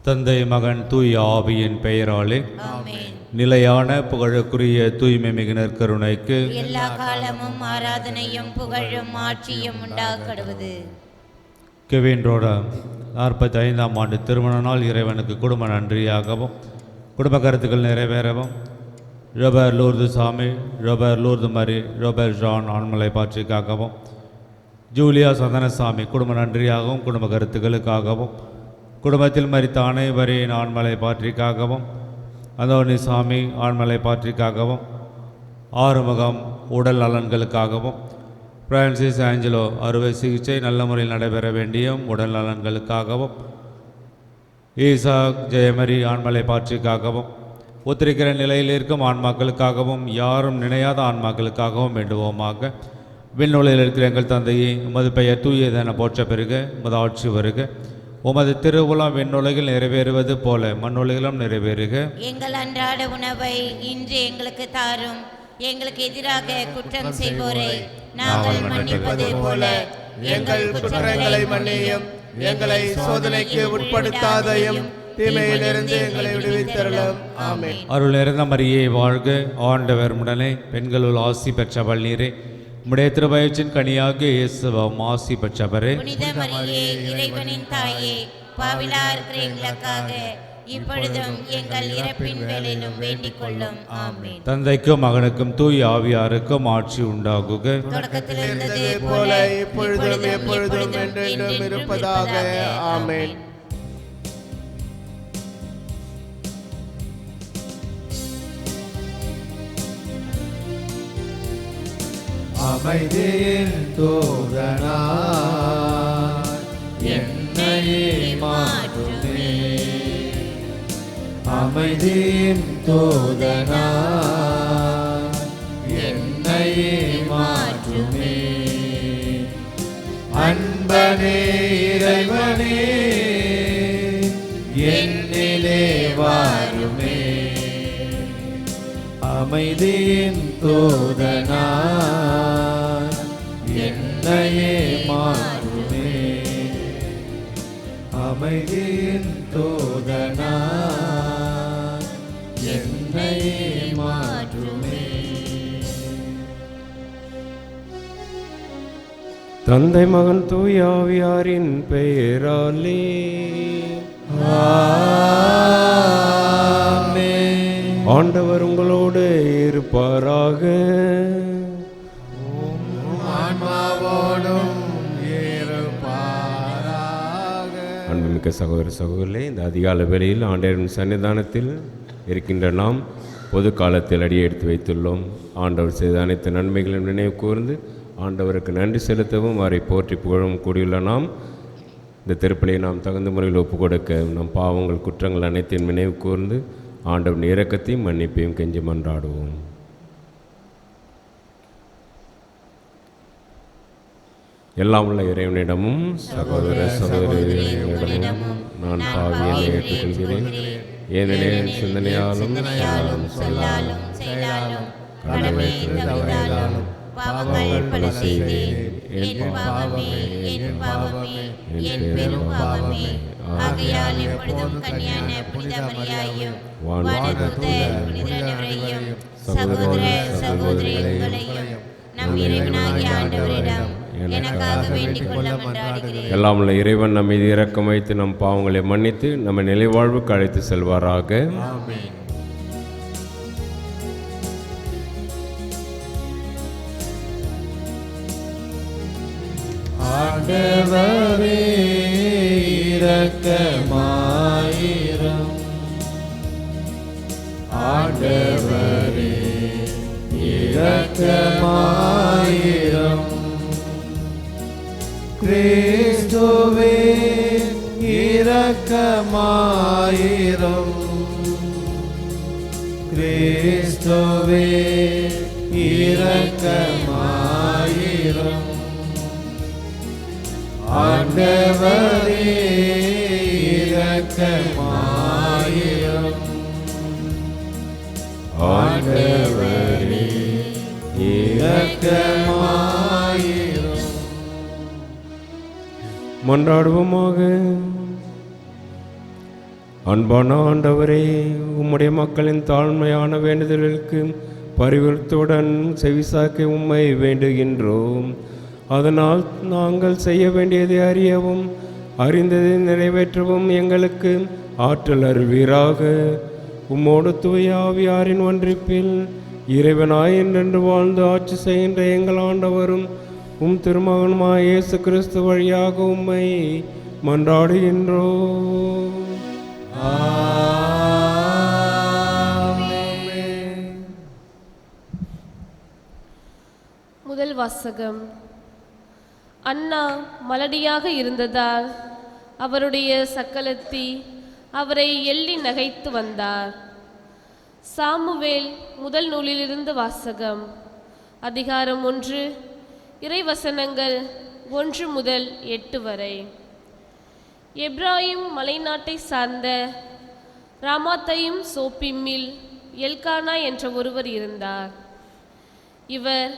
தந்தை மகன் தூய ஆவியின் பெயராலே ஆமென். நிலையான புகழுக்குரிய தூய்மை மிகு நற்கருணைக்கு எல்லா காலமும் ஆராதனையும் புகழும் ஆட்சியும் உண்டாகடுவது. கெவின்றோட 45ஆம் ஆண்டு திருமண நாள் இறைவனுக்கு குடும்ப நன்றியாகவும் குடும்ப கருத்துக்கள் நிறைவேறவும் ரோபர் லூர்து சாமி, ரோபர் லூர்து மரி, ரோபர் ஜான் ஆண்மலை பாட்சிக்காகவும் ஜூலியா சந்தனசாமி குடும்ப நன்றியாகவும் குடும்ப கருத்துக்களுக்காகவும் குடும்பத்தில் மரித்த அனைவரின் ஆண்மலை பாற்றிக்காகவும் அந்தோனி சாமி ஆண்மலை பாற்றிக்காகவும் ஆறுமுகம் உடல் நலன்களுக்காகவும் பிரான்சிஸ் ஆஞ்சலோ அறுவை சிகிச்சை நல்ல முறையில் நடைபெற வேண்டிய உடல் நலன்களுக்காகவும் ஈசாக் ஜெயமரி ஆண்மலை பாற்றிக்காகவும் ஒத்திருக்கிற நிலையில் இருக்கும் ஆன்மாக்களுக்காகவும் யாரும் நினையாத ஆன்மாக்களுக்காகவும் வேண்டுவோமாக. விண்ணுலகில் இருக்கிற எங்கள் தந்தையை உமது பெயர் தூயதென போற்ற பெறுக, உமது ஆட்சி வருக, உமது திருவுளம் விண்ணுலகில் நிறைவேறுவது போல மண்ணுலகிலும் நிறைவேறுக. எங்கள் அன்றாட உணவை இன்று எங்களுக்கு தாரும். எங்களுக்கு எதிராக குற்றம் செய்வோரை நாங்கள் மன்னிப்பது போல எங்கள் குற்றங்களை மன்னியும். எங்களை சோதனைக்கு உட்படுத்தாதையும் தீமையிலிருந்து எங்களை விடுவித்தருளும். ஆமென். அருள் நிறைந்த மரியே வாழ்க, ஆண்டவர் உடனே பெண்களுள் ஆசி பெற்றவள் நீரே, உம்முடைய திருவயிற்றின் கனியாகிய இயேசுவும் ஆசி பெற்றவரே. புனித மரியே இறைவனின் தாயே, பாவிலா இருக்கிற எங்களுக்காக இப்பொழுதும் எங்கள் இறப்பின் வேளையிலும் வேண்டிக் கொள்ளும். ஆமென். தந்தைக்கும் மகனுக்கும் தூய ஆவியாருக்கும் ஆட்சி உண்டாகுக. தொடக்கத்தில் இருந்தது போல இப்பொழுதும் எப்பொழுதும் என்றென்றும் இருப்பதாக. ஆமென். அமைதியின் தூதனாய் என்னையே மாற்றுமே, அமைதியின் தூதனாய் என்னையே மாற்றுமே, அன்பனே இறைவனே என்னிலே வாருமே, அமைதியின் தூதனாய் என்னையே மாற்றுமே, அமைதியின் தூதனாய் என்னையே மாற்றுமே. தந்தை மகன் தூய ஆவியாரின் பெயராலே ஆமென். ஆண்டவர் உங்களோடு இருப்பாராக. ஆன்மாவோடும் இருப்பாராக. அன்புமிக்க சகோதர சகோதரர்களே, இந்த அதிகால வேளையில் ஆண்டவரின் சன்னிதானத்தில் இருக்கின்ற நாம் பொது காலத்தில் அடியெடுத்து வைத்துள்ளோம். ஆண்டவர் செய்த அனைத்து நன்மைகளும் நினைவு கூர்ந்து ஆண்டவருக்கு நன்றி செலுத்தவும் அவரை போற்றி புகழவும் கூடியுள்ள நாம் இந்த திருப்பலியை நாம் தகுந்த முறையில் ஒப்புக் கொடுக்க நம் பாவங்கள் குற்றங்கள் அனைத்தையும் நினைவு கூர்ந்து ஆண்டவன் இரக்கத்தையும் மன்னிப்பையும் கெஞ்சி மன்றாடுவோம். எல்லாம் உள்ள இறைவனிடமும் சகோதர சகோதரிகளிடமும் நான் பாவியை ஏற்றுக்கொள்கிறேன். ஏனெனில் சிந்தனையாலும் சொல்லாலும் செயலாலும் கடமை தவறினாலும் பாவங்கள் பல செய்தேன். என் பாவமே, என் பாவமே, என் பெரும் பாவமே. ஆகையால் எப்பொழுதும் கன்னியான புனித மரியாயும் வானதூதர் புனிதரையும் சகோதர சகோதரிகளையும் நம் இறைவனாகிய ஆண்டவரிடம் எனக்காக வேண்டிக் கொள்ள மன்றாடுகிறேன். எல்லாம் உள்ள இறைவன் நம் மீது இரக்கம் வைத்து நம் பாவங்களை மன்னித்து நம்ம நிலைவாழ்வுக்கு அழைத்து செல்வாராக. ஆண்டவரே இரக்கமாயிரம், ஆண்டவரே இரக்கமாயிரம், கிறிஸ்துவே இரக்கமாயிரம், கிறிஸ்துவே இரக்கமாயிரம், ஆண்டவரே இரக்கமாயிரம், ஆண்டவரே இரக்கமாயிரம். மன்றாடுவோமாக. அன்பான ஆண்டவரே, உம்முடைய மக்களின் தாழ்மையான வேண்டுதலுக்கு பரிவர்த்துடன் செவிசாக்க உம்மை வேண்டுகின்றோம். அதனால் நாங்கள் செய்ய வேண்டியதை அறியவும் அறிந்ததை நிறைவேற்றவும் எங்களுக்கு ஆற்றல் அருள்வீராக. உம்மோடு தூய ஆவியாரின் ஒன்றிப்பில் இறைவனாய் என்றென்று வாழ்ந்து ஆட்சி செய்கின்ற எங்கள் ஆண்டவரும் உம் திருமகனுமாய் இயேசு கிறிஸ்து வழியாக உம்மை மன்றாடுகின்றோம். முதல் வாசகம். அன்னா மலடியாக இருந்ததால் அவருடைய சக்கலத்தி அவரை எள்ளி நகைத்து வந்தார். சாமுவேல் முதல் நூலிலிருந்து வாசகம். அதிகாரம் 1, இறைவசனங்கள் 1 முதல் 8 வரை. எப்ராயிம் மலைநாட்டை சார்ந்த ராமாத்தையும் சோப்பிம்மில் எல்கானா என்ற ஒருவர் இருந்தார். இவர்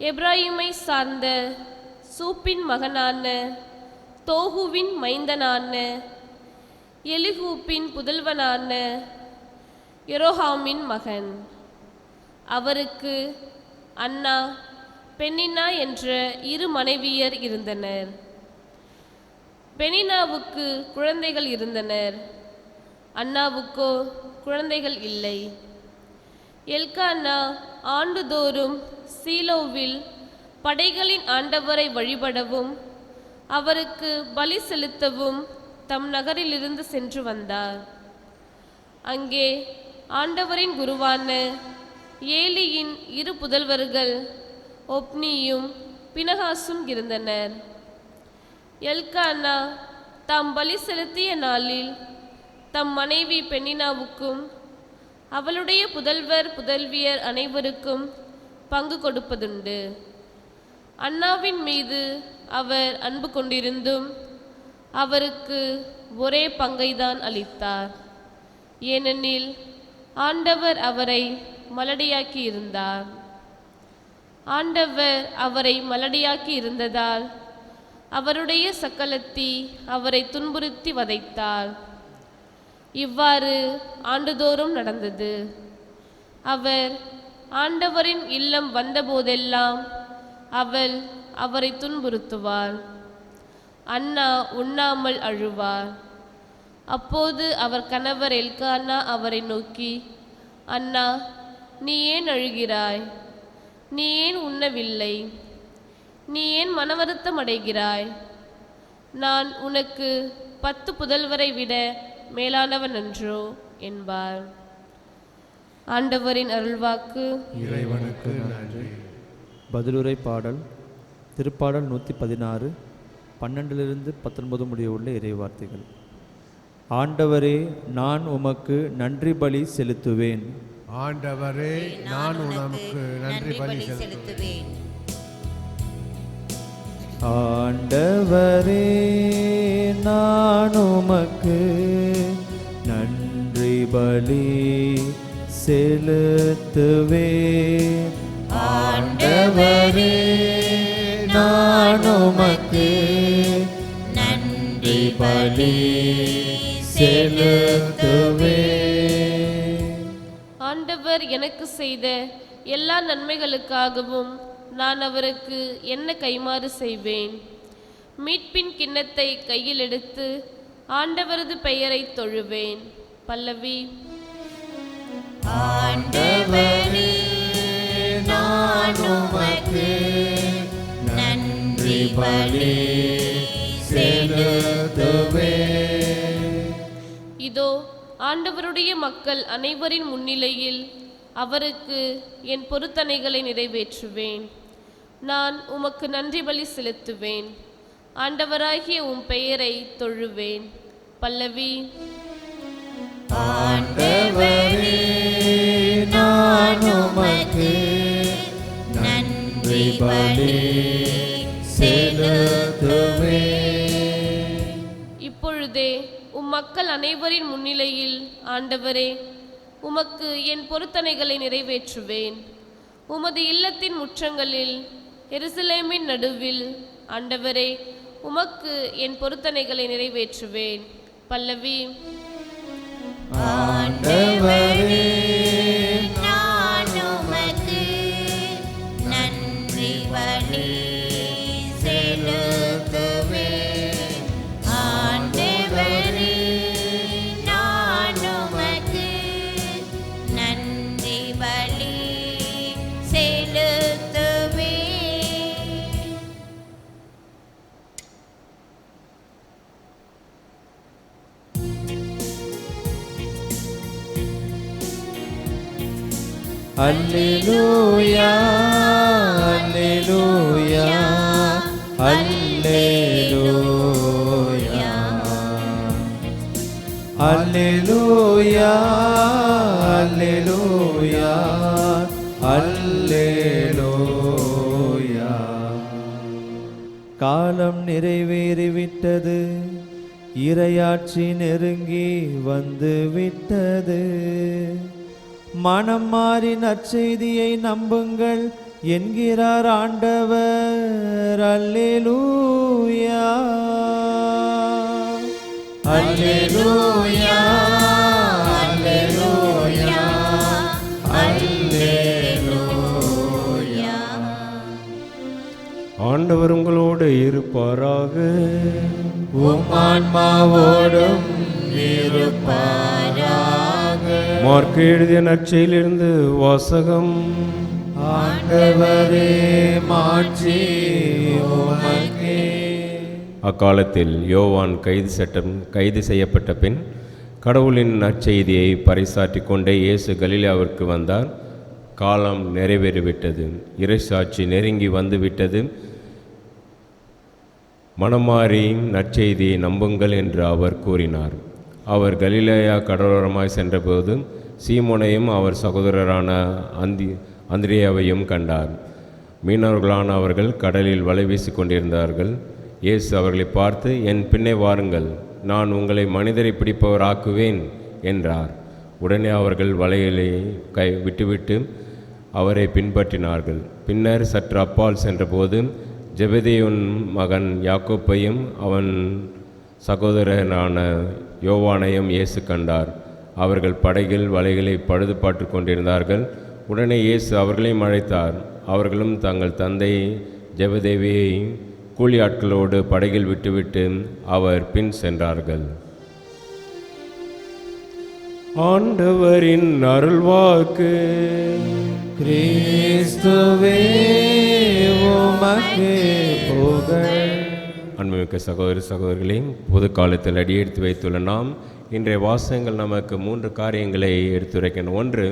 எப்ராயிமை சார்ந்த சூப்பின் மகனான தோகுவின் மைந்தனான எலிகூப்பின் புதல்வனான யெரோஹாமின் மகன். அவருக்கு அன்னா, பெனின்னா என்ற 2 மனைவியர் இருந்தனர். பெனின்னாவுக்கு குழந்தைகள் இருந்தனர், அன்னாவுக்கோ குழந்தைகள் இல்லை. எல்கானா ஆண்டுதோறும் சீலோவில் படைகளின் ஆண்டவரை வழிபடவும் அவருக்கு பலி செலுத்தவும் தம் நகரிலிருந்து சென்று வந்தார். அங்கே ஆண்டவரின் குருவான ஏலியின் 2 புதல்வர்கள் ஒப்னியும் பினகாசும் இருந்தனர். எல்கானா தாம் பலி செலுத்திய நாளில் தம் மனைவி பெனின்னாவுக்கும் அவளுடைய புதல்வர் புதல்வியர் அனைவருக்கும் பங்கு கொடுப்பதுண்டு. அன்னாவின் மீது அவர் அன்பு கொண்டிருந்தும் அவருக்கு ஒரே பங்கைதான் அளித்தார். ஏனெனில் ஆண்டவர் அவரை மலடியாக்கி இருந்தார். ஆண்டவர் அவரை மலடியாக்கி இருந்ததால் அவருடைய சக்கலத்தி அவரை துன்புறுத்தி வதைத்தாள். இவ்வாறு ஆண்டுதோறும் நடந்தது. அவர் ஆண்டவரின் இல்லம் வந்தபோதெல்லாம் அவள் அவரை துன்புறுத்துவாள். அன்னா உண்ணாமல் அழுவார். அப்போது அவர் கணவர் எல்கானா அவரை நோக்கி, அன்னா, நீ ஏன் அழுகிறாய்? நீ ஏன் உண்ணவில்லை? நீ ஏன் மனவருத்தம் அடைகிறாய்? நான் உனக்கு 10 புதல்வரை விட மேலானவன் அன்றோ என்பார். ஆண்டவரின் அருள்வாக்கு. இறைவனுக்கு நன்றி. பதிலுரை பாடல். திருப்பாடல் 116, 12 - 19 முடிய உள்ள இறைவார்த்தைகள். ஆண்டவரே, நான் உமக்கு நன்றி பலி செலுத்துவேன். ஆண்டவரே, நான் உமக்கு நன்றி பலி செலுத்துவேன். ஆண்டவரே, நான் உமக்கு நன்றி பலி செலுத்துவேன். ஆண்டவரே, நான் உமக்கு நன்றி பலி செலுத்துவேன். ஆண்டவர் எனக்கு செய்த எல்லா நன்மைகளுக்காகவும் நான் அவருக்கு என்ன கைமாறு செய்வேன்? மீட்பின் கிண்ணத்தை கையில் எடுத்து ஆண்டவரது பெயரை தொழுவேன். பல்லவி. ஆண்டவரே, நான் உமக்கு நன்றி பலி செலுத்துவேன். இதோ ஆண்டவருடைய மக்கள் அனைவரின் முன்னிலையில் அவருக்கு என் பொருத்தனைகளை நிறைவேற்றுவேன். நான் உமக்கு நன்றி பலி செலுத்துவேன். ஆண்டவராகிய உம் பெயரை தொழுவேன். பல்லவி. ஆண்டவரே, நான் உமக்கு நன்றி பலி செலுத்துவேன். இப்பொழுதே உம் மக்கள் அனைவரின் முன்னிலையில் ஆண்டவரே, உமக்கு என் பொருத்தனைகளை நிறைவேற்றுவேன். உமது இல்லத்தின் முற்றங்களில் எருசலேமின் நடுவில் ஆண்டவரே, உமக்கு என் பொருத்தனைகளை நிறைவேற்றுவேன். பல்லவி. ஆண்டவரே நான் உமக்கு நன்றி பலி செலுத்துவேன். ஆண்டவரே நான் உமக்கு நன்றி பலி செலுத்துவேன். அல்லேலூயா அல்லேலூயா அல்லேலூயா அல்லேலூயா அல்லேலூயா அல்லேலூயா. காலம் நிறைவேறிவிட்டது, இறையாட்சி நெருங்கி வந்து விட்டது. மனம் மாறி நற்செய்தியை நம்புங்கள் என்கிறார் ஆண்டவர். அல்லேலூயா அல்லேலூயா அல்லேலூயா அல்லேலூயா. ஆண்டவர் உங்களோடு இருப்பாராக. உம் ஆன்மாவோடும் இருப்பாராக. மார்க்கு எழுதிய நற்செய்தியிலிருந்து வாசகம். ஆண்டவரே மாட்சி உமக்கே. அக்காலத்தில் யோவான் கைது செய்யப்பட்ட பின் கடவுளின் நற்செய்தியை பறைசாற்றிக் கொண்டே இயேசு கலிலேயாவிற்கு வந்தார். காலம் நிறைவேறிவிட்டது, இறைசாட்சி நெருங்கி வந்துவிட்டது. மனமாறி நற்செய்தியை நம்புங்கள் என்று அவர் கூறினார். அவர் கலிலேயா கடலோரமாய் சென்றபோது சீமோனையும் அவர் சகோதரரான அந்திரேயாவையும் கண்டார். மீனவர்களான அவர்கள் கடலில் வலை வீசி கொண்டிருந்தார்கள். இயேசு அவர்களை பார்த்து, என் பின்னே வாருங்கள், நான் உங்களை மனிதரை பிடிப்பவராக்குவேன் என்றார். உடனே அவர்கள் வலைகளை விட்டுவிட்டு அவரை பின்பற்றினார்கள். பின்னர் சற்று அப்பால் சென்றபோது ஜெபதேயுவின் மகன் யாக்கோப்பையும் அவன் சகோதரனான யோவானையும் இயேசு கண்டார். அவர்கள் படகில் வலைகளை பழுது பார்த்து கொண்டிருந்தார்கள். உடனே இயேசு அவர்களையும் அழைத்தார். அவர்களும் தங்கள் தந்தை ஜெபதேவியை கூலி ஆட்களோடு படகில் விட்டுவிட்டு அவர் பின் சென்றார்கள். ஆண்டவரின் அருள்வாக்கு. கிறிஸ்துவே உமக்கு புகழ். அன்புமிக்க சகோதர சகோதரிகளே, பொது காலத்தில் அடியெடுத்து வைத்துள்ள நாம் இன்றைய வாசகங்கள் நமக்கு 3 காரியங்களை எடுத்துரைக்கணும். ஒன்று,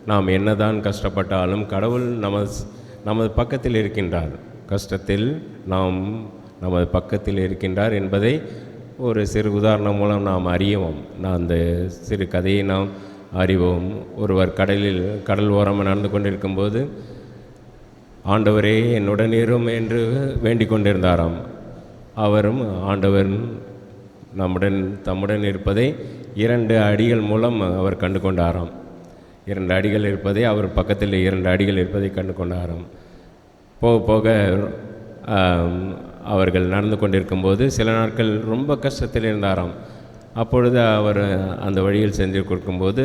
நாம் என்னதான் கஷ்டப்பட்டாலும் கடவுள் நமது பக்கத்தில் இருக்கின்றார். கஷ்டத்தில் நமது பக்கத்தில் இருக்கின்றார் என்பதை ஒரு சிறு உதாரணம் மூலம் நாம் அறிவோம். அந்த சிறு கதையை நாம் அறிவோம். ஒருவர் கடல் ஓரமாக நடந்து கொண்டிருக்கும்போது, ஆண்டவரே என்னுடன் இரும் என்று வேண்டிக் கொண்டிருந்தாராம். அவரும் ஆண்டவர் தம்முடன் இருப்பதை 2 அடிகள் மூலம் அவர் கண்டு கொண்டாராம். 2 அடிகள் இருப்பதை, அவர் பக்கத்தில் 2 அடிகள் இருப்பதை கண்டு கொண்டாராம். போக போக அவர்கள் நடந்து கொண்டிருக்கும்போது சில நாட்கள் ரொம்ப கஷ்டத்தில் இருந்தாராம். அப்பொழுது அவர் அந்த வழியில் சென்று கொடுக்கும்போது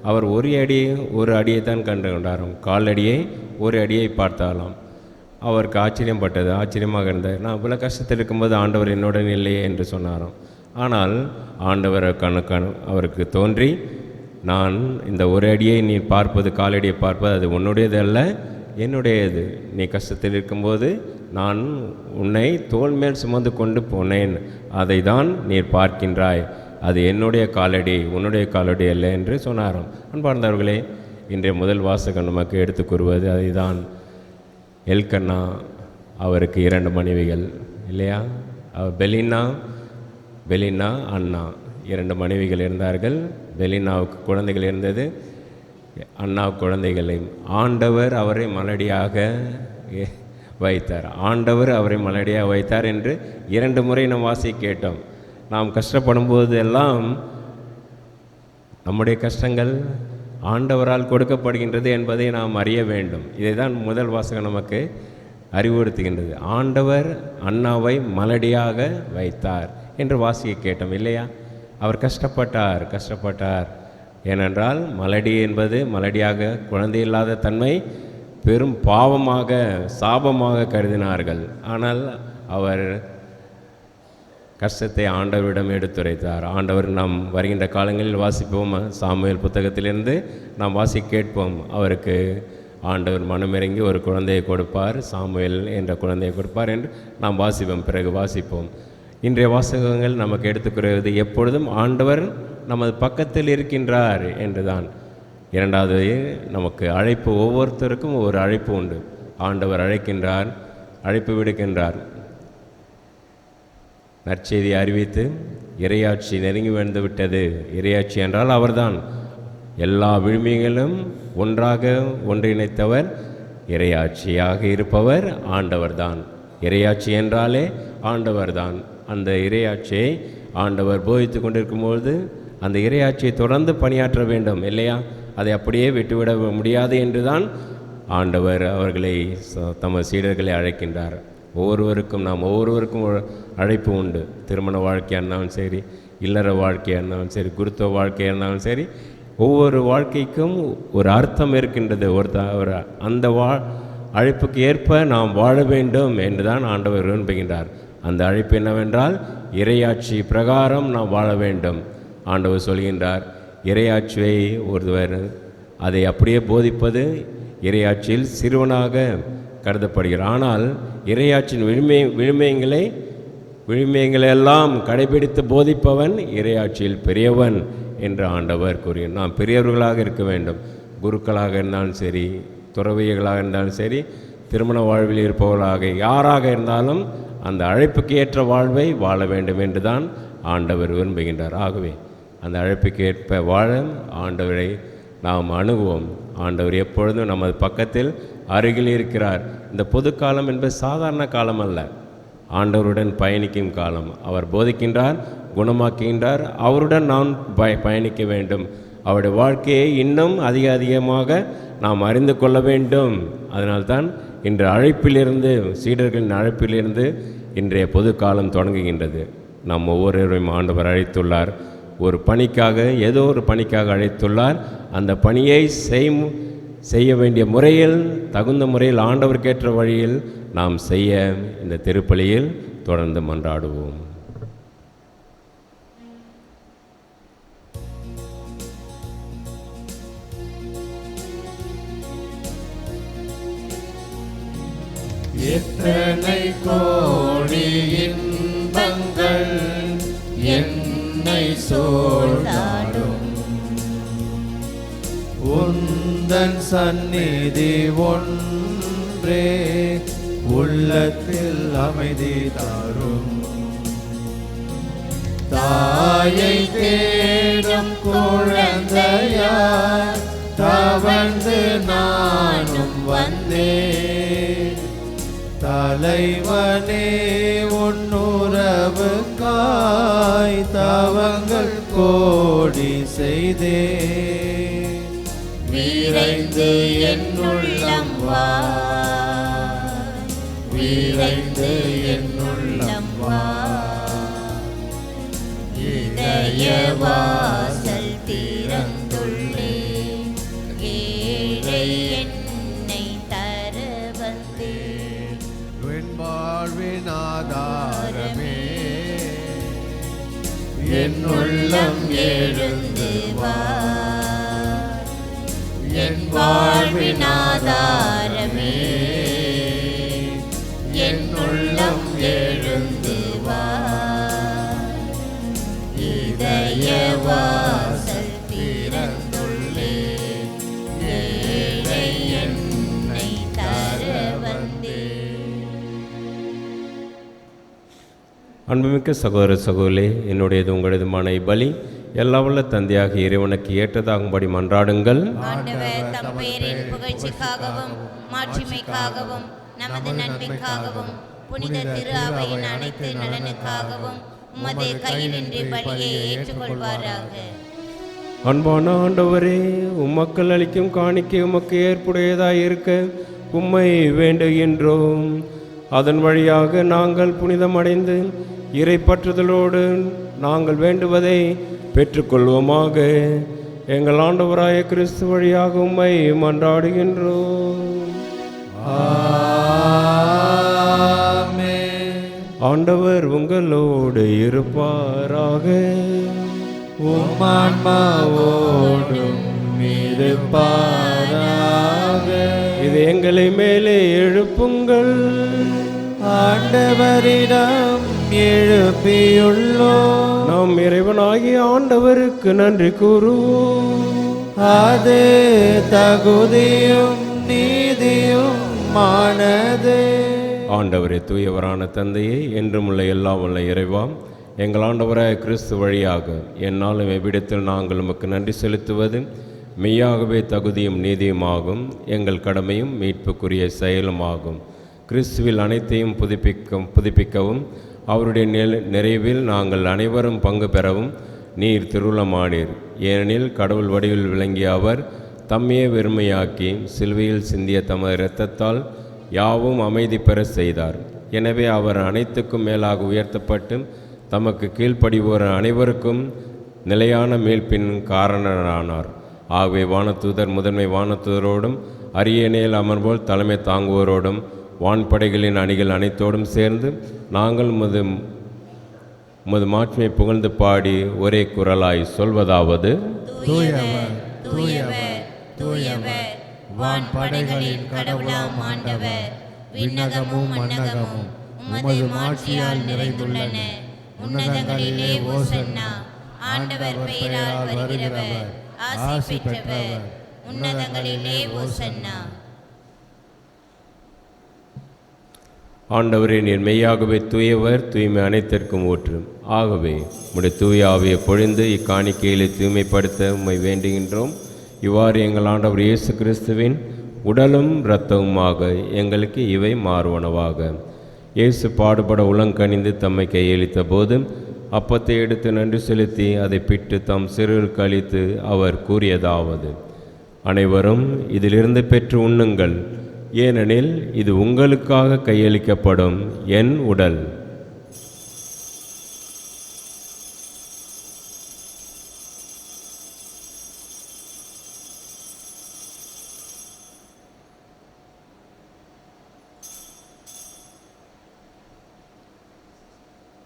அவர் ஒரு அடியை தான் கண்டு கொண்டாராம். காலடியை ஒரு அடியை பார்த்தாலாம். அவருக்கு ஆச்சரியமாக இருந்தார். நான் இவ்வளோ கஷ்டத்தில் இருக்கும்போது ஆண்டவர் என்னுடன் இல்லையே என்று சொன்னாராம். ஆனால் ஆண்டவர் அவருக்கு தோன்றி, நான் இந்த ஒரு அடியை நீ பார்ப்பது, காலடியை பார்ப்பது, அது உன்னுடையது அல்ல, என்னுடையது. நீ கஷ்டத்தில் இருக்கும்போது நான் உன்னை தோள் மேல் சுமந்து கொண்டு போனேன், அதை தான் நீர் பார்க்கின்றாய். அது என்னுடைய காலடி, உன்னுடைய காலடி அல்ல என்று சொன்னாராம். அன்பார்ந்தவர்களே, இன்றைய முதல் வாசகம் நமக்கு எடுத்து கூறுவது அதை தான். எல்கன்னா அவருக்கு 2 மனைவிகள் இல்லையா? பெலினா அண்ணா 2 மனைவிகள் இருந்தார்கள். பெலினாவுக்கு குழந்தைகள் இருந்தது, அண்ணாவுக்கு குழந்தைகளையும். ஆண்டவர் அவரை மலடியாக வைத்தார் என்று 2 முறை நாம் வாசி கேட்டோம். நாம் கஷ்டப்படும் போது எல்லாம் நம்முடைய கஷ்டங்கள் ஆண்டவரால் கொடுக்கப்படுகின்றது என்பதை நாம் அறிய வேண்டும். இதை தான் முதல் வாசகம் நமக்கு அறிவுறுத்துகின்றது. ஆண்டவர் அண்ணாவை மலடியாக வைத்தார் என்று வாசிக்க கேட்டோம் இல்லையா? அவர் கஷ்டப்பட்டார். ஏனென்றால் மலடி என்பது மலடியாக குழந்தை இல்லாத தன்மை பெரும் பாவமாக சாபமாக கருதினார்கள். ஆனால் அவர் கஷ்டத்தை ஆண்டவரிடம் எடுத்துரைத்தார். ஆண்டவர் நாம் வருகின்ற காலங்களில் வாசிப்போம். சாமுவேல் புத்தகத்திலிருந்து நாம் கேட்போம். அவருக்கு ஆண்டவர் மனமிறங்கி ஒரு குழந்தையை கொடுப்பார், சாமுவேல் என்ற குழந்தையை கொடுப்பார் என்று நாம் வாசிப்போம். பிறகு வாசிப்போம். இன்றைய வாசகங்கள் நமக்கு எடுத்துக்கிறது எப்பொழுதும் ஆண்டவர் நமது பக்கத்தில் இருக்கின்றார் என்றுதான். இரண்டாவது, நமக்கு அழைப்பு, ஒவ்வொருத்தருக்கும் ஒரு அழைப்பு உண்டு. ஆண்டவர் அழைக்கின்றார், அழைப்பு விடுக்கின்றார். நற்செய்தி அறிவித்து இறையாட்சி நெருங்கி வந்து விட்டது. இறையாட்சி என்றால் அவர்தான். எல்லா விழுமியங்களும் ஒன்றாக ஒன்றிணைத்தவர் இறையாட்சியாக இருப்பவர் ஆண்டவர்தான். இறையாட்சி என்றாலே ஆண்டவர்தான். அந்த இறையாட்சியை ஆண்டவர் போதித்து கொண்டிருக்கும்போது அந்த இறையாட்சியை தொடர்ந்து பணியாற்ற வேண்டும் இல்லையா? அதை அப்படியே விட்டுவிட முடியாது என்றுதான் ஆண்டவர் அவர்களை தமது சீடர்களை அழைக்கின்றார். நாம் ஒவ்வொருவருக்கும் ஒரு அழைப்பு உண்டு. திருமண வாழ்க்கையாக இருந்தாலும் சரி, இல்லற வாழ்க்கையாக இருந்தாலும் சரி, குருத்துவ வாழ்க்கையாக இருந்தாலும் சரி, ஒவ்வொரு வாழ்க்கைக்கும் ஒரு அர்த்தம் இருக்கின்றது. ஒரு அந்த அழைப்புக்கு ஏற்ப நாம் வாழ வேண்டும் என்று தான் ஆண்டவர் விரும்புகின்றார். அந்த அழைப்பு என்னவென்றால் இறையாட்சி பிரகாரம் நாம் வாழ வேண்டும். ஆண்டவர் சொல்கின்றார், இறையாட்சியை ஒருவர் அதை அப்படியே போதிப்பது இறையாட்சியில் சிறுவனாக கருதப்படுகிறார். ஆனால் இறையாட்சியின் விழுமியங்களெல்லாம் கடைபிடித்து போதிப்பவன் இறையாட்சியில் பெரியவன் என்று ஆண்டவர் கூறினார். நாம் பெரியவர்களாக இருக்க வேண்டும். குருக்களாக இருந்தாலும் சரி, துறவியர்களாக இருந்தாலும் சரி, திருமண வாழ்வில் இருப்பவர்களாக யாராக இருந்தாலும் அந்த அழைப்புக்கு ஏற்ற வாழ்வை வாழ வேண்டும் என்று தான் ஆண்டவர் விரும்புகின்றார். ஆகவே அந்த அழைப்புக்கு ஏற்ப வாழ ஆண்டவரை நாம் அணுகுவோம். ஆண்டவர் எப்பொழுதும் நமது பக்கத்தில் அருகில் இருக்கிறார். இந்த பொது காலம் என்பது சாதாரண காலம் அல்ல, ஆண்டவருடன் பயணிக்கும் காலம். அவர் போதிக்கின்றார், குணமாக்குகின்றார். அவருடன் நாம் பயணிக்க வேண்டும். அவருடைய வாழ்க்கையை இன்னும் அதிகமாக நாம் அறிந்து கொள்ள வேண்டும். அதனால்தான் இன்று அழைப்பிலிருந்து, சீடர்களின் அழைப்பிலிருந்து இன்றைய பொது காலம் தொடங்குகின்றது. நாம் ஒவ்வொருவரையும் ஆண்டவர் அழைத்துள்ளார். ஒரு பணிக்காக, ஏதோ ஒரு பணிக்காக அழைத்துள்ளார். அந்த பணியை செய்ய வேண்டிய முறையில், தகுந்த முறையில், ஆண்டவருக்கேற்ற வழியில் நாம் செய்ய இந்த திருப்பலியில் தொடர்ந்து மன்றாடுவோம். எத்தனை கோடி இன்பங்கள் என்னை சூழ்ந்தாடும், உந்தன் சந்நிதி ஒன்றே உள்ளத்தில் அமைதி தரும். தாயை தேடும் குழந்தையார் தவழ்ந்து நானும் வந்தேன். தலைவனே உன்னுறவுக்காய் தவங்கள் கோடி செய்தே. விரைந்து என்னுள்ளம் வா, விரைந்து என்னுள்ளம் வா. இதய வாசல் திறந்துள்ளே, ஏழை என்னை தர வந்தே. என் வாழ்வின் ஆதாரமே, என் உள்ளம் எழுந்து வா, என் வாழ்வின் ஆதாரமே. என் உள்ளம் எழுந்து வா, இதய வாசல் திறந்துள்ளே, ஏழை என்னை தர வந்தே. அன்புமிக்க சகோதர சகோதரே, என்னுடையது உங்களதுமான பலி எல்லா வல்ல தந்தையாக இறைவனுக்கு ஏற்றதாகும்படி மன்றாடுங்கள். ஆண்டவர் தம் பெயரின் புகழ்ச்சிக்காகவும் மாட்சிமைக்காகவும் நமது நன்மைக்காகவும் புனித திரு அவையின் அனைத்து நலனுக்காகவும் உமது கையினின்று பலியை ஏற்றுக்கொள்வாராக. அன்பான ஆண்டவரே, உம்மக்கள் அளிக்கும் காணிக்கை உமக்கு ஏற்புடையதாய் இருக்க உம்மை வேண்டுகின்றோம். அதன் வழியாக நாங்கள் புனிதமடைந்து இறை பற்றுதலோடு நாங்கள் வேண்டுவதை பெற்றுக்கொள்வோமாக. எங்கள் ஆண்டவராய கிறிஸ்து வழியாக உம்மை மன்றாடுகின்றோம். ஆண்டவர் உங்களோடு இருப்பாராக. உம்மான்மாவோடும் இருப்பாராக. இது எங்களை மேலே எழுப்புங்கள். ஆண்டவரிடம் எழுப்பியுள்ளோம். நாம் இறைவனாகிய ஆண்டவருக்கு நன்றி கூறுவோம். அது தகுதியும் நீதியும் மானதே. ஆண்டவரே, தூயவரான தந்தையே, என்றும் உள்ள எல்லாம் உள்ள இறைவாம், எங்கள் ஆண்டவராய கிறிஸ்து வழியாக என்னாலும் எவ்விடத்தில் நாங்கள் உமக்கு நன்றி செலுத்துவது மெய்யாகவே தகுதியும் நீதியுமாகும். எங்கள் கடமையும் மீட்புக்குரிய செயலுமாகும். கிறிஸ்துவில் அனைத்தையும் புதுப்பிக்கவும் அவருடைய நிறைவில் நாங்கள் அனைவரும் பங்கு பெறவும் நீர் திருவுளமானீர். ஏனெனில் கடவுள் வடிவில் விளங்கிய அவர் தம்மையே வெறுமையாக்கி சிலுவையில் சிந்திய தமது இரத்தத்தால் யாவும் அமைதி பெற செய்தார். எனவே அவர் அனைத்துக்கும் மேலாக உயர்த்தப்பட்டு தமக்கு கீழ்ப்படிவோர் அனைவருக்கும் நிலையான மீட்பின் காரணரானார். ஆகவே வானதூதர் முதன்மை வானதூதரோடும் அரியணையில் அமர்வோல் தலைமை தாங்குவோரோடும் வான்படைகளின் அணிகள் அனைத்தோடும் சேர்ந்து நாங்கள் உமது மாட்சிமை புகழ்ந்து பாடி ஒரே குரலாய் சொல்வதாவது: தூயவர், தூயவர், தூயவர், வான்படைகளின் கடவுளாம் ஆண்டவர். விண்ணகமும் மண்ணகமும் உமது மாட்சியால் நிறைந்துள்ளன. உன்னதங்களிலே ஓசன்னா. ஆண்டவர் பெயரால் வருகிறவர் ஆசி பெற்றவர். உன்னதங்களிலே ஓசன்னா. ஆண்டவரே, நீர் மெய்யாகவே தூயவர், தூய்மை அனைத்திற்கும் ஊற்று. ஆகவே உம்முடைய தூய ஆவியை பொழிந்து இக்காணிக்கையிலே தூய்மைப்படுத்த உம்மை வேண்டுகின்றோம். இவ்வாறு எங்கள் ஆண்டவர் இயேசு கிறிஸ்துவின் உடலும் இரத்தமுமாக எங்களுக்கு இவை மாறுவனவாக. இயேசு பாடுபட உளங்கணிந்து தம்மை கையளித்த போது அப்பத்தை எடுத்து நன்றி செலுத்தி அதை பிட்டு தம் சிறுகளுக்கு அளித்து அவர் கூறியதாவது: அனைவரும் இதிலிருந்து பெற்று உண்ணுங்கள், ஏனெனில் இது உங்களுக்காக கையளிக்கப்படும் என் உடல்.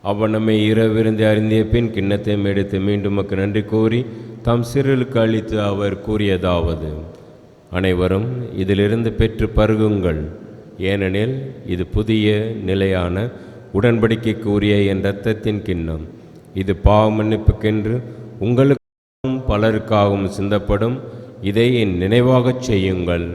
அவ்வண்ணமே இரவிருந்து அறிந்திய பின் கிண்ணத்தையும் எடுத்து மீண்டும் மக்கு நன்றி கூறி தம் சிறுகளுக்கு அளித்து அவர் கூறியதாவது: அனைவரும் இதிலிருந்து பெற்று பருகுங்கள், ஏனெனில் இது புதிய நிலையான உடன்படிக்கைக்குரிய என் இரத்தத்தின் கிண்ணம். இது பாவ மன்னிப்புக்கென்று உங்களுக்காகவும் பலருக்காகவும் சிந்தப்படும். இதை என் நினைவாகச் செய்யுங்கள்.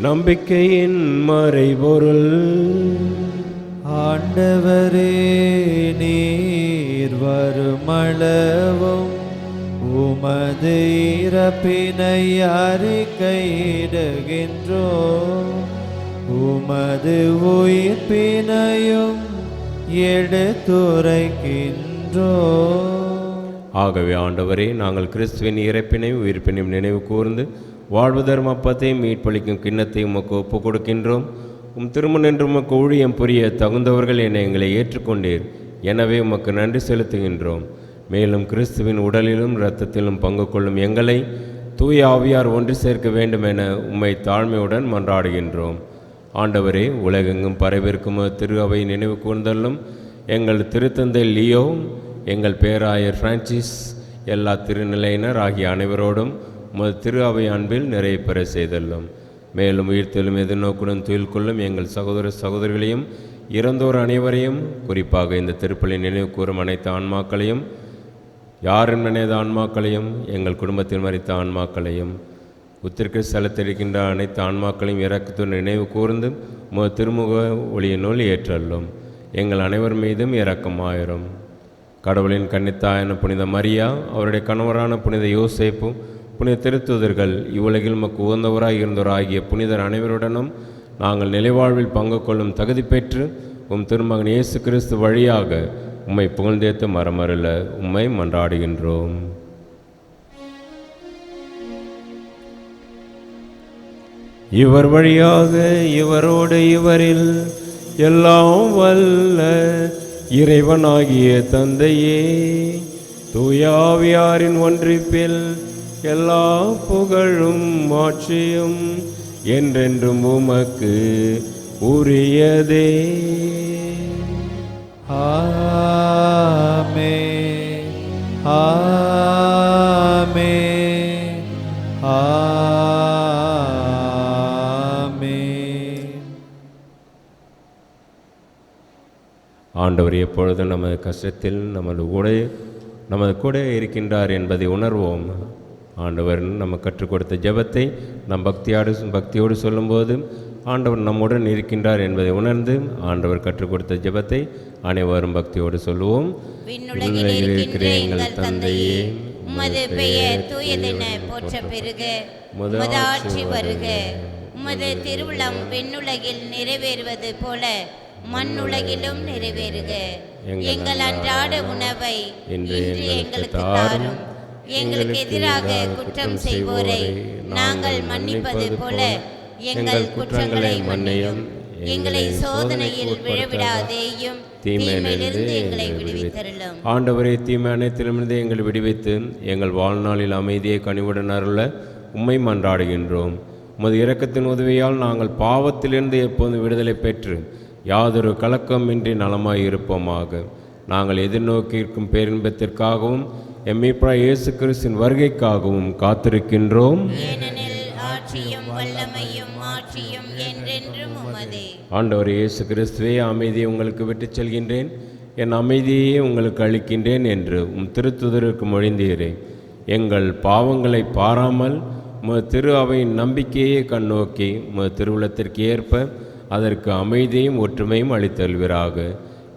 நம்பிக்கையின் மறைபொருள். ஆண்டவரே, நீர் வருமளவும் உமது இறப்பினை அறிக்கையிடுகின்றோம், உமது உயிர்ப்பினையும் எடுத்துரைக்கின்றோம். ஆகவே ஆண்டவரே, நாங்கள் கிறிஸ்துவின் இறப்பினையும் உயிர்ப்பினையும் நினைவு கூர்ந்து வாழ்வு தரும் அப்பத்தையும் மீட்பளிக்கும் கிண்ணத்தையும் உமக்கு ஒப்புக் கொடுக்கின்றோம். திருமணென்று உமக்கு ஊழியம் புரிய தகுந்தவர்கள் என எங்களை ஏற்றுக்கொண்டீர். எனவே உமக்கு நன்றி செலுத்துகின்றோம். மேலும் கிறிஸ்துவின் உடலிலும் இரத்தத்திலும் பங்கு கொள்ளும் எங்களை தூய ஆவியார் ஒன்று சேர்க்க வேண்டும் என உம்மை தாழ்மையுடன் மன்றாடுகின்றோம். ஆண்டவரே, உலகெங்கும் பரவிருக்கும் திரு அவை நினைவு கூர்ந்தள்ளும். எங்கள் திருத்தந்தை லியோ, எங்கள் பேராயர் பிரான்சிஸ், எல்லா திருநிலையினர் ஆகிய அனைவரோடும் உமது திரு அவை அன்பில் நிறைய பெற செய்தள்ளும். மேலும் உயிர்த்தெழும் எதிர்நோக்குடன் துயில் கொள்ளும் எங்கள் சகோதர சகோதரிகளையும் இறந்தோர் அனைவரையும், குறிப்பாக இந்த திருப்பலி நினைவு கூறும் அனைத்து ஆன்மாக்களையும், யாரும் நினைத்த ஆன்மாக்களையும், எங்கள் குடும்பத்தில் மறித்த ஆன்மாக்களையும், உத்திற்கு செலுத்திருக்கின்ற அனைத்து ஆன்மாக்களையும் இரக்கத்துடன் நினைவு கூர்ந்து உமது திருமுக ஒளியினுள் ஏற்றல்லும். எங்கள் அனைவர் மீதும் இரக்கமாயிரும். கடவுளின் கன்னித்தாயான புனித மரியா, அவருடைய கணவரான புனித யோசேப்பு, புனித திருத்தூதர்கள், இவ்வுலகில் மக்கு உகந்தவராய் இருந்தோராகிய புனிதர் அனைவருடனும் நாங்கள் நிலைவாழ்வில் பங்கு கொள்ளும் தகுதி பெற்று திருமகன் இயேசு கிறிஸ்து வழியாக உம்மை புகழ்ந்தேத்து மரமருள உம்மை மன்றாடுகின்றோம். இவர் வழியாக இவரோடு இவரில் எல்லாம் வல்ல இறைவனாகிய தந்தையே, தூயாவியாரின் ஒன்றிப்பில் எல்லா புகழும் ஆட்சியும் என்றென்றும் உமக்கு உரியதே. ஆமென். ஆமென். ஆமென். ஆண்டவர் எப்பொழுதும் நமது கஷ்டத்தில் நமது கூட இருக்கின்றார் என்பதை உணர்வோம். ஆண்டவர் நம்ம கற்றுக் கொடுத்த ஜெபத்தை நம் பக்தியோடு சொல்லும்போது ஆண்டவர் நம்முடன் இருக்கின்றார் என்பதை உணர்ந்து ஆண்டவர் கற்றுக் கொடுத்த ஜெபத்தை அனைவரும் பக்தியோடு சொல்லுவோம். விண்ணுலகில் இருக்கின்ற எங்கள் தந்தையே, உமது பெயர் தூயதென போற்ற பெறுக. உமது ஆட்சி வருக. உமது திருவுளம் விண்ணுலகில் நிறைவேறுவது போல மண்ணுலகிலும் நிறைவேறுக. எங்கள் அன்றாட உணவை இன்று எங்களுக்கு தாரும். எங்களுக்கு எதிராக குற்றம் செய்வோரை நாங்கள் மன்னிப்பது போல எங்கள் குற்றங்களை மன்னியும். எங்களை சோதனையில் விழவிடாதேயும், தீமையிலிருந்து எங்களை விடுவித்தருளும். ஆண்டவரே, தீமை அனைத்திலுமிருந்து எங்களை விடுவித்து எங்கள் வாழ்நாளில் அமைதியை கனிவுடன் அருள உம்மை மன்றாடுகின்றோம். உமது இரக்கத்தின் உதவியால் நாங்கள் பாவத்திலிருந்து எப்போதும் விடுதலை பெற்று யாதொரு கலக்கமின்றி நலமாய் இருப்போமாக. நாங்கள் எதிர்நோக்கியிருக்கும் பேரின்பத்திற்காகவும் எம்மீட்பராகிய இயேசு கிறிஸ்துவின் வருகைக்காகவும் காத்திருக்கின்றோம். ஏனெனில் ஆட்சியும் வல்லமையும் ஆட்சியும் என்றென்றும் உமதே. ஆண்டவர் இயேசு கிறிஸ்துவே, அமைதியை உங்களுக்கு விட்டுச் செல்கின்றேன், என் அமைதியை உங்களுக்கு அளிக்கின்றேன் என்று திருத்துதருக்கு மொழிந்தீரே. எங்கள் பாவங்களை பாராமல் உமது திரு அவையின் நம்பிக்கையை கண்ணோக்கி உமது திருவுளத்திற்கு ஏற்ப அதற்கு அமைதியும் ஒற்றுமையும் அளித்தல்வீராக.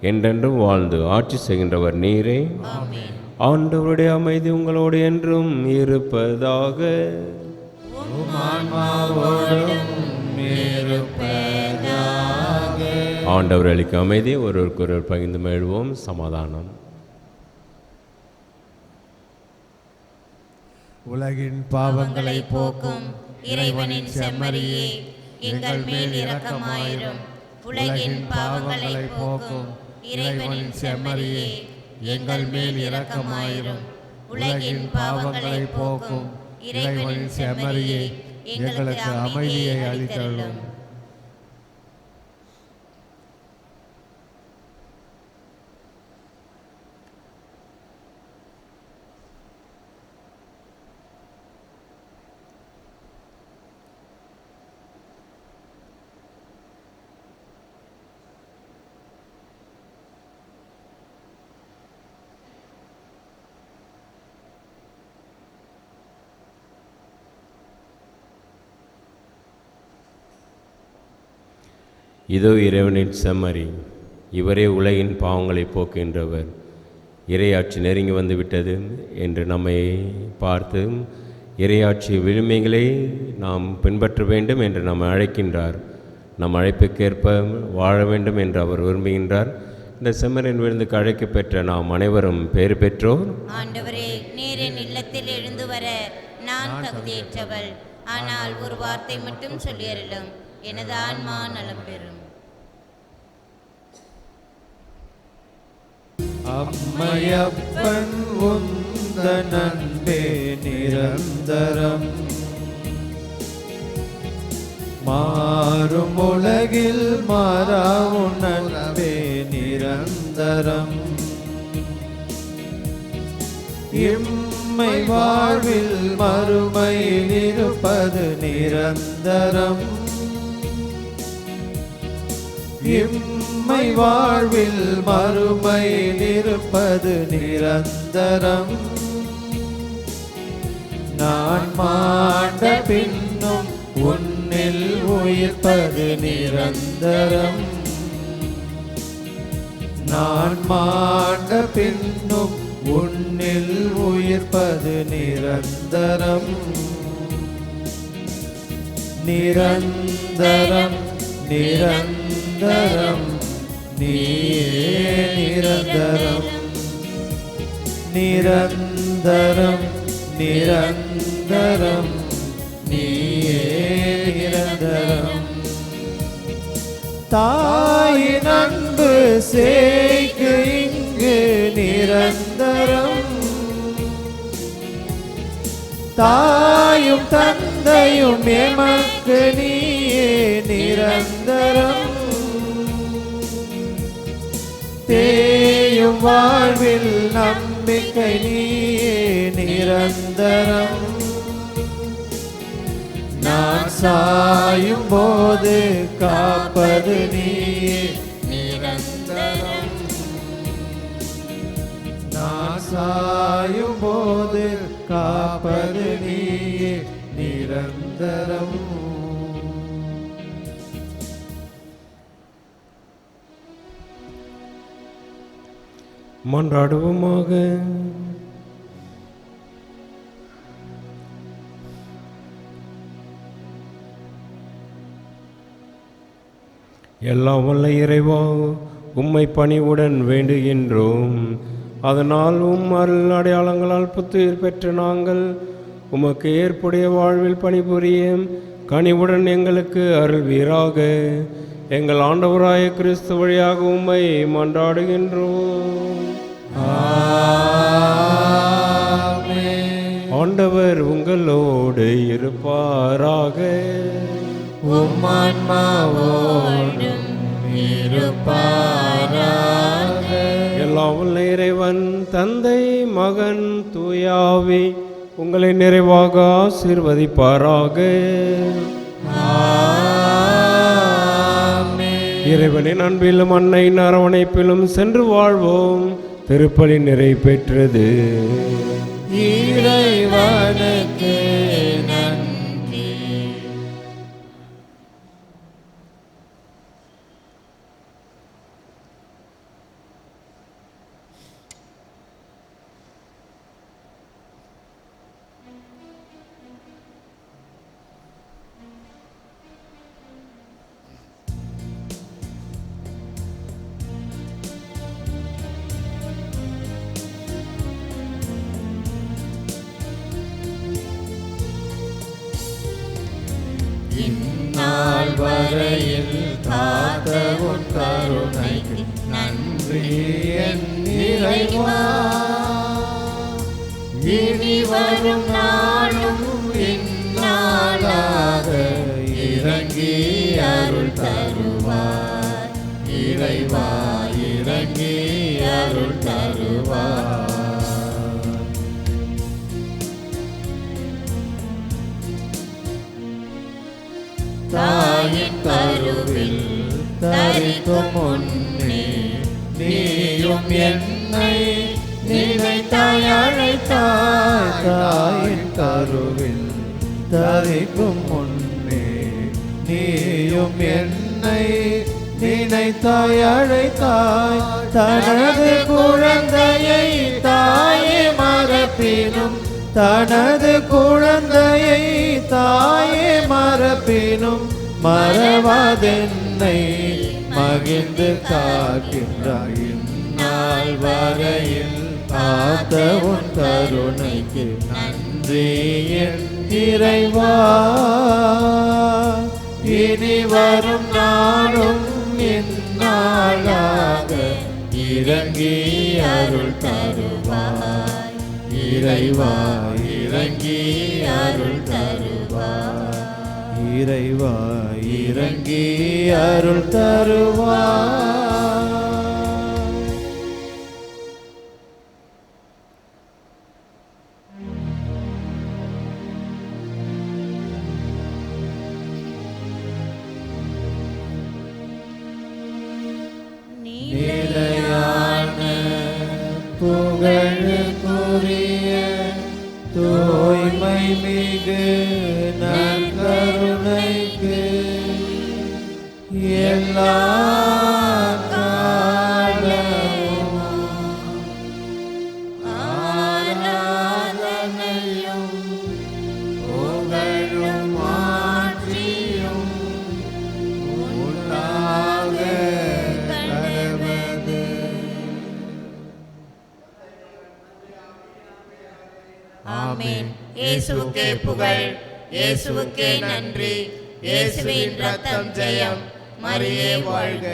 என்றென்றும் வாழ்ந்து ஆட்சி செய்கின்றவர் நீரே. ஆண்டவருடைய அமைதி உங்களோடு என்றும் இருப்பதாக. ஆண்டவர் அளிக்க அமைதி ஒருவருக்கொருவர் பகிர்ந்து மகிழ்வோம். சமாதானம். உலகின் பாவங்களை போக்கும் இறைவனின் செம்மறியே, எங்கள் மேல் இரக்கமாயிரும். உலகின் பாவங்களை போக்கும் இறைவனின் செம்மறியே, எங்கள் மேல் இரக்கமாயிரும். உலகின் பாவங்களை போக்கும் இறைவனின் செம்மறியே, எங்களுக்கு அமைதியை அளித்தருளும். இதோ இறைவனின் செம்மறி, இவரே உலகின் பாவங்களை போக்குகின்றவர். இறையாட்சி நெருங்கி வந்து விட்டது என்று நம்மை பார்த்து இறையாட்சி விழுமைகளை நாம் பின்பற்ற வேண்டும் என்று நம்மை அழைக்கின்றார். நம் அழைப்புக்கேற்ப வாழ வேண்டும் என்று அவர் விரும்புகின்றார். இந்த செம்மறியின் விருந்துக்கு அழைக்கப் பெற்ற நாம் அனைவரும் பேறு பெற்றோர். ஆண்டவரே, நீர் என் இல்லத்தில் எழுந்து வர நான் தகுதியற்றவள். ஆனால் ஒரு வார்த்தை மட்டும் சொல்லியருளும், எனது ஆன்மா நலம் பெறும். அம்மையப்பன் உந்தன் அன்பே நிரந்தரம், மாறும் உலகில் மாறா உன் அன்பே நிரந்தரம். இம்மை வாழ்வில் மறுமையில் இருப்பது நிரந்தரம். இம்மை வாழ்வில் மறுமையில் இருப்பது நிரந்தரம். நான் மாண்ட பின்னும் உன்னில் உயிர்ப்பது நிரந்தரம். நான் மாண்ட பின்னும் உன்னில் உயிர்ப்பது நிரந்தரம். நிரந்தரம் நிரந்தரம் நீயே நிரந்தரம் நிரந்தரம் நிரந்தரம் நீயே நிரந்தரம் தாயின் அன்பு சேய்க்கு இங்கு நிரந்தரம் தாயும் தந்தையும் எமக்கு நீயே நிரந்தரம் தேயும் வாழ்வில் நம்பிக்கை நீயே நிரந்தரம் நான் சாயும் போது காப்பது நீயே நிரந்தரம் நான் சாயும் போது காப்பது நீயே நிரந்தரம் மன்றாடுவோமாக. எல்லாம் வல்ல இறைவா, உம்மை பணிவுடன் வேண்டுகின்றோம். அதனால் அருள் அடையாளங்களால் புத்துயிர் பெற்ற நாங்கள் உமக்கு ஏற்புடைய வாழ்வில் பணிபுரிய கனிவுடன் எங்களுக்கு அருள்வீராக. எங்கள் ஆண்டவராய கிறிஸ்து வழியாக உம்மை மன்றாடுகின்றோம். ஆண்டவர் உங்களோடு இருப்பாராக. உம்மான்மாவோடும் இருப்பாராக. எல்லாம் வல்ல இறைவன் தந்தை மகன் தூயாவி உங்களை நிறைவாக ஆசீர்வதிப்பாராக. இறைவனின் அன்பிலும் அன்னையின் அரவணைப்பிலும் சென்று வாழ்வோம். திருப்பலி நிறைவு பெற்றது. இறைவனுக்கு நன்றி. இந்நாள் வரையில் காத்த உன் கருணைக்கு நன்றி என் இறைவா. இனி வரும் நாளும் இந்நாளாக இறங்கி அருள் தருவார். இறைவா இறங்கி அருள் தருவார். தாயின் கருவில் தரிக்கும் முன்னே நீயும் என்னை நினைத்தாய் அழைத்தாய். தாயின் கருவில் தரிக்கும் முன்னே நீயும் என்னை நினைத்தாய் அழைத்தாய். தனது குழந்தையை தாயே மறப்பினும் தனது குழந்தையை தாயே மறப்பினும் மறவாதென்னை மகிழ்ந்து காக்கின்றாய். இந்நாள் வரையில் காத்த உன் கருணைக்கு நன்றி என் இறைவா. இனி வரும் நாளும் இந்நாளாக இறங்கி அருள் தருவாய். இறைவா இறங்கி அருள் தருவாய். இறைவா இறங்கி அருள் தருவாய். நிலையான புகழுக்குரிய தூய்மை மிகு நற்கருணைக்கு எல்லா காலமும் ஆராதனையும் புகழும் மாற்றியும் உண்டாக கடவுள். இயேசுவுக்கே புகழ், இயேசுவுக்கே நன்றி. இயேசுவின் ரத்தம் ஜெயம். மரியே வாழ்க.